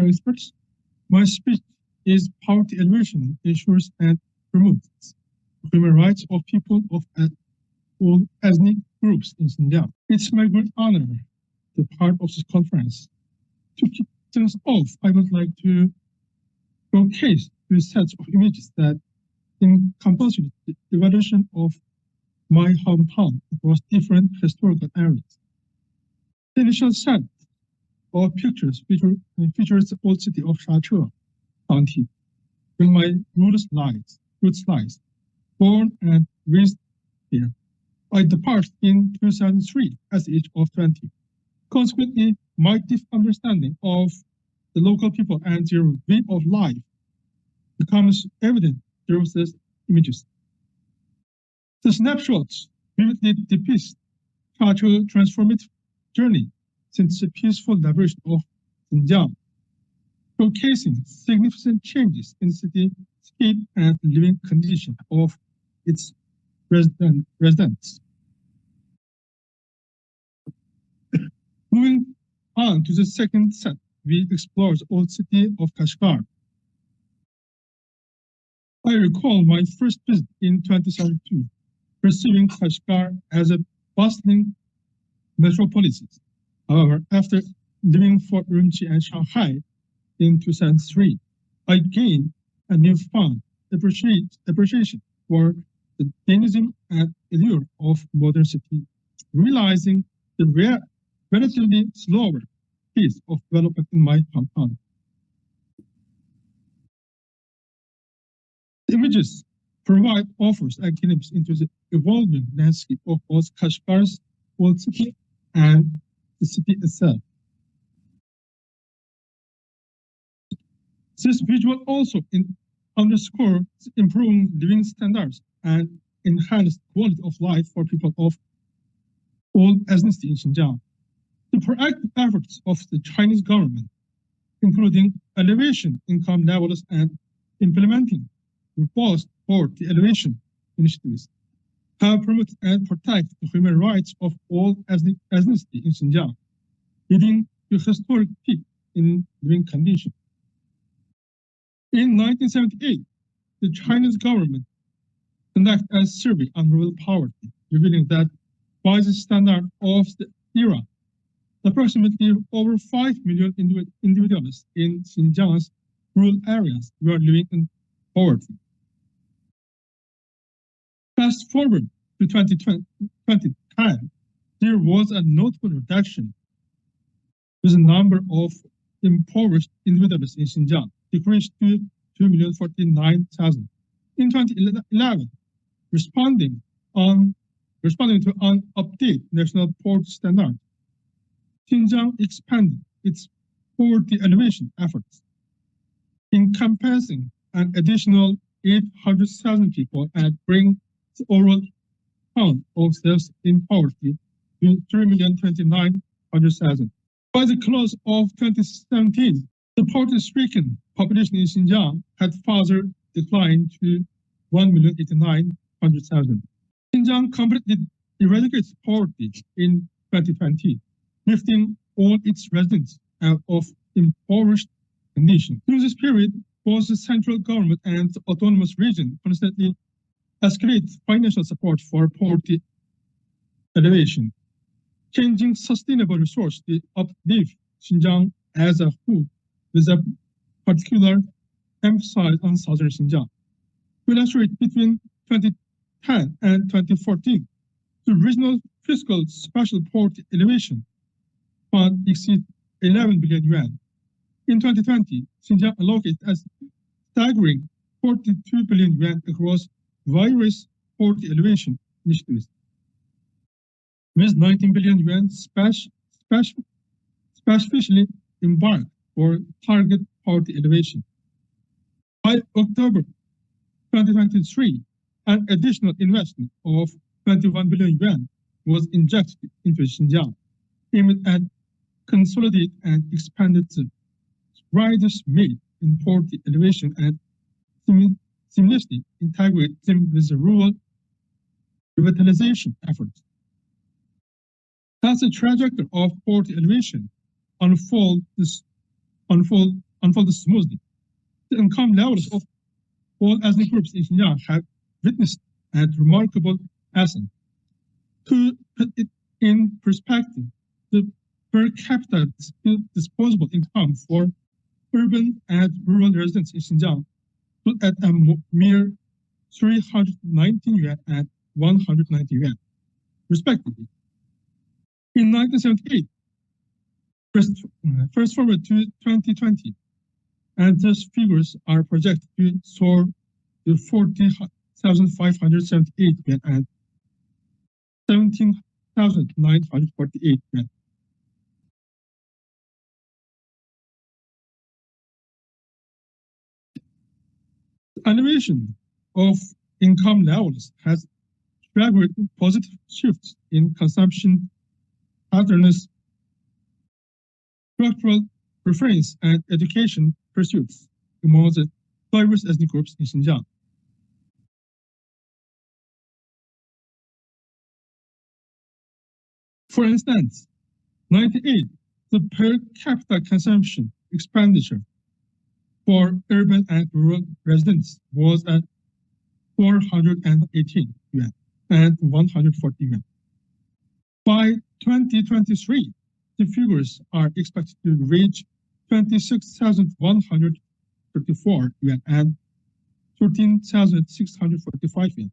experts. My speech is poverty alleviation ensures and promotes the human rights of people of all ethnic groups in Xinjiang. It's my great honor to be part of this conference. To kick things off, I would like to showcase two sets of images that encompass the evolution of my hometown across different historical areas. The initial set of pictures features the old city of Shache County, where my roots lies, born and raised here. I departed in 2003 at the age of 20. Consequently, my deep understanding of the local people and their way of life becomes evident through these images. The snapshots vividly depict cultural transformative journey since the peaceful liberation of Xinjiang, showcasing significant changes in cityscape and living conditions of its residents. Moving on to the second set, we explore the old city of Kashgar. I recall my first visit in 2072, perceiving Kashgar as a bustling metropolis. However, after living for Urumqi and Shanghai in 2003, I gained a newfound appreciation for the dynamism and allure of modern city, realizing the relatively slower pace of development in my hometown. The images provide offers a glimpse into the evolving landscape of both Kashgar's old city and the city itself. This visual also underscores improving living standards and enhanced quality of life for people of all ethnicities in Xinjiang. The proactive efforts of the Chinese government, including elevation income levels and implementing robust poverty elevation initiatives, have promoted and protected the human rights of all ethnicities in Xinjiang, leading to a historic peak in living conditions. In 1978, the Chinese government conducted a survey on rural poverty, revealing that by the standard of the era, approximately over 5 million individuals in Xinjiang's rural areas were living in poverty. Fast forward to 2010, there was a notable reduction, with the number of impoverished individuals in Xinjiang decreased to 2,049,000. In 2011, responding to an updated national poverty standard, Xinjiang expanded its poverty alleviation efforts, encompassing an additional 800,000 people and bring the overall count of those in poverty to 3,029,000. By the close of 2017, the poverty-stricken population in Xinjiang had further declined to 1,089,000. Xinjiang completely eradicated poverty in 2020, lifting all its residents out of impoverished condition. During this period, both the central government and the autonomous region constantly escalated financial support for poverty alleviation. Changing sustainable resource to uplift Xinjiang as a whole, with a particular emphasis on southern Xinjiang. To illustrate, between 2010 and 2014, the regional fiscal special poverty alleviation fund exceeded 11 billion yuan. In 2020, Xinjiang allocated a staggering 42 billion yuan across various poverty alleviation initiatives, with 19 billion yuan specially embarked for target poverty alleviation. By October 2023, an additional investment of 21 billion yuan was injected into Xinjiang, aimed at consolidate and expanded the strides made in poverty alleviation and seamlessly integrate them with the rural revitalization efforts. As the trajectory of poverty alleviation unfolds unfolded smoothly. The income levels of all ethnic groups in Xinjiang have witnessed a remarkable ascent. To put it in perspective, the per capita disposable income for urban and rural residents in Xinjiang stood at a mere 319 yuan and 190 yuan, respectively. In 1978, first forward to 2020, and these figures are projected to soar to 14,578 yuan and 17,948 yuan. The elevation of income levels has triggered positive shifts in consumption patterns, structural preference, and education pursuits among the diverse ethnic groups in Xinjiang. For instance, 98, the per capita consumption expenditure for urban and rural residents was at 418 yuan and 140 yuan. By 2023, the figures are expected to reach 26,134 yuan and 13,645 yuan,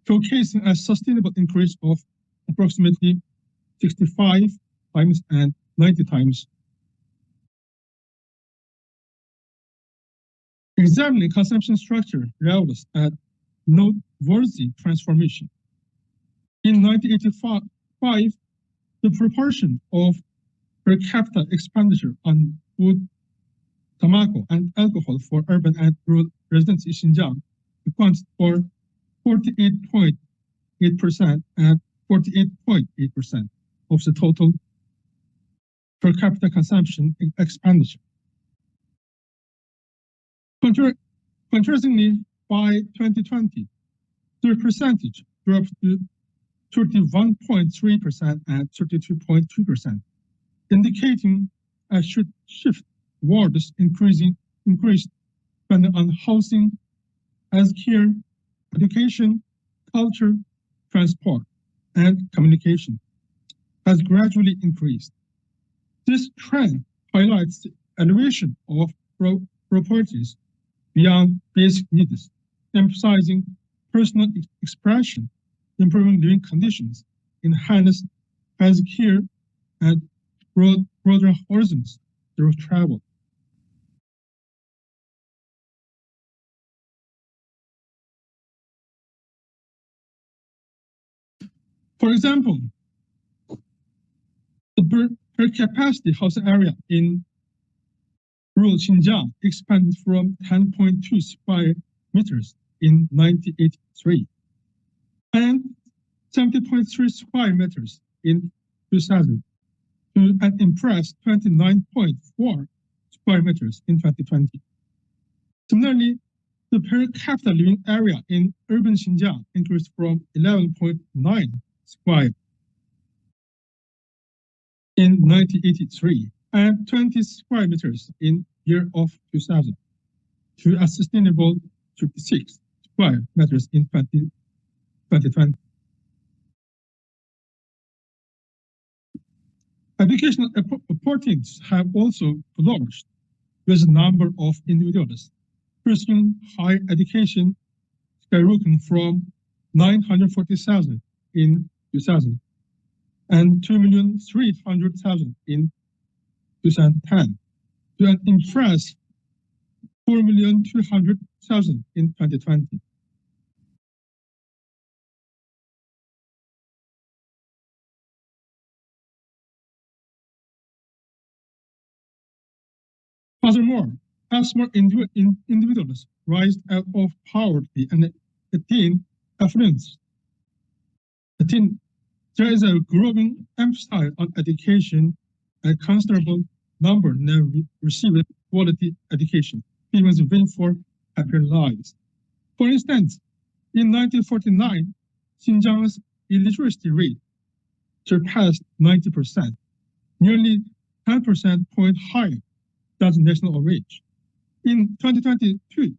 showcasing a sustainable increase of approximately 65 times and 90 times. Examining consumption structure reveals a noteworthy transformation. In 1985, the proportion of per capita expenditure on food, tobacco, and alcohol for urban and rural residents in Xinjiang accounts for 48.8% and 48.8% of the total per capita consumption expenditure. Contrastingly, by 2020, the percentage dropped to 31.3% and 32.2%, indicating a shift towards increased spending on housing, healthcare, education, culture, transport, and communication has gradually increased. This trend highlights the elevation of properties beyond basic needs, emphasizing personal expression, improving living conditions, enhanced healthcare, and broader horizons through travel. For example, the per capacity housing area in rural Xinjiang expanded from 10.2 square meters in 1983 and 70.3 square meters in 2000 to an impressive 29.4 square meters in 2020. Similarly, the per capita living area in urban Xinjiang increased from 11.9 square in 1983 and 20 square meters in year of 2000 to a sustainable 36 square meters in 2020. Educational opportunities have also flourished, with a number of individuals pursuing higher education skyrocketing from 940,000 in 2000 and 2,300,000 in 2010 to an impressive 4,200,000 in 2020. Furthermore, as more individuals rise out of poverty and attain affluence, there is a growing emphasis on education. A considerable number now receive quality education, paving the way for happier lives. For instance, in 1949, Xinjiang's illiteracy rate surpassed 90%, nearly 10% point higher that's national average. In 2022,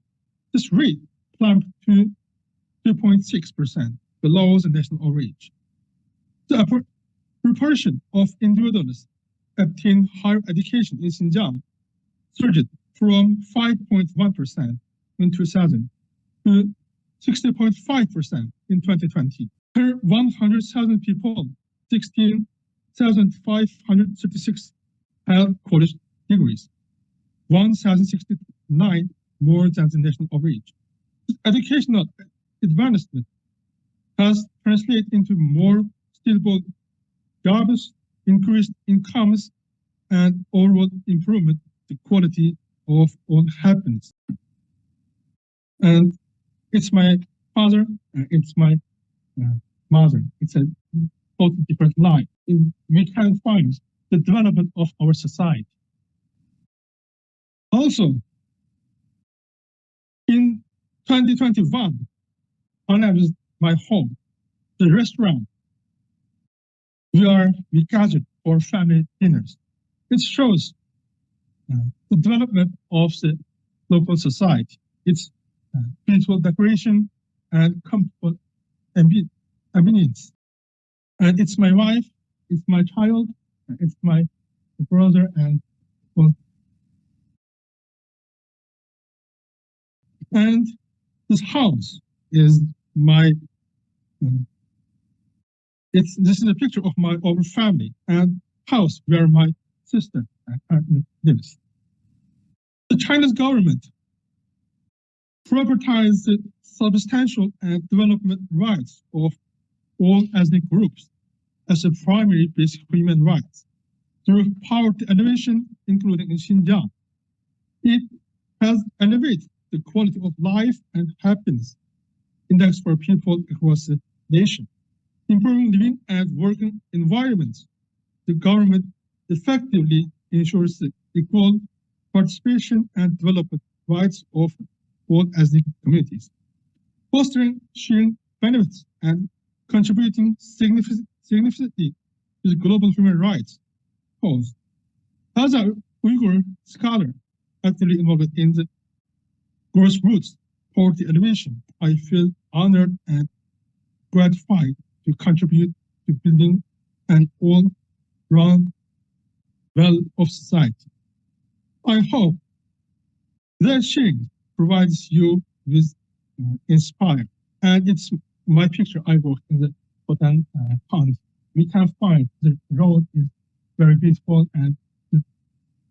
this rate climbed to 2.6%, below the national average. The proportion of individuals obtaining higher education in Xinjiang surged from 5.1% in 2000 to 60.5% in 2020. Per 100,000 people, 16,536 held college degrees, 1,069 more than the national average. Educational advancement has translated into more stable jobs, increased incomes, and overall improvement the quality of all happiness. And it's my father, it's my mother. It's a totally different life. We can find the development of our society. Also, in 2021, when I was my home, the restaurant, we gathered for family dinners. It shows the development of the local society. It's beautiful decoration and comfortable ambience. And it's my wife, it's my child, it's my brother, and well, and this house is my. This is a picture of our family and house where my sister currently lives. The Chinese government prioritizes the substantial and development rights of all ethnic groups as a primary basic human rights through poverty alleviation, including in Xinjiang. It has elevated the quality of life and happiness index for people across the nation, improving living and working environments. The government effectively ensures the equal participation and development rights of all ethnic communities, fostering sharing benefits and contributing significantly to the global human rights cause. As a Uyghur scholar actively involved in the grassroots poverty alleviation, I feel honored and gratified to contribute to building an all-round well of society. I hope that sharing provides you with inspire. And it's my picture I worked in the Khotan pond. We can find the road is very beautiful and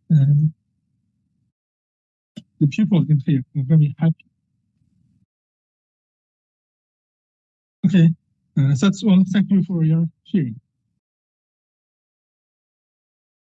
the people in here are very happy. Okay, that's all. Thank you for your sharing.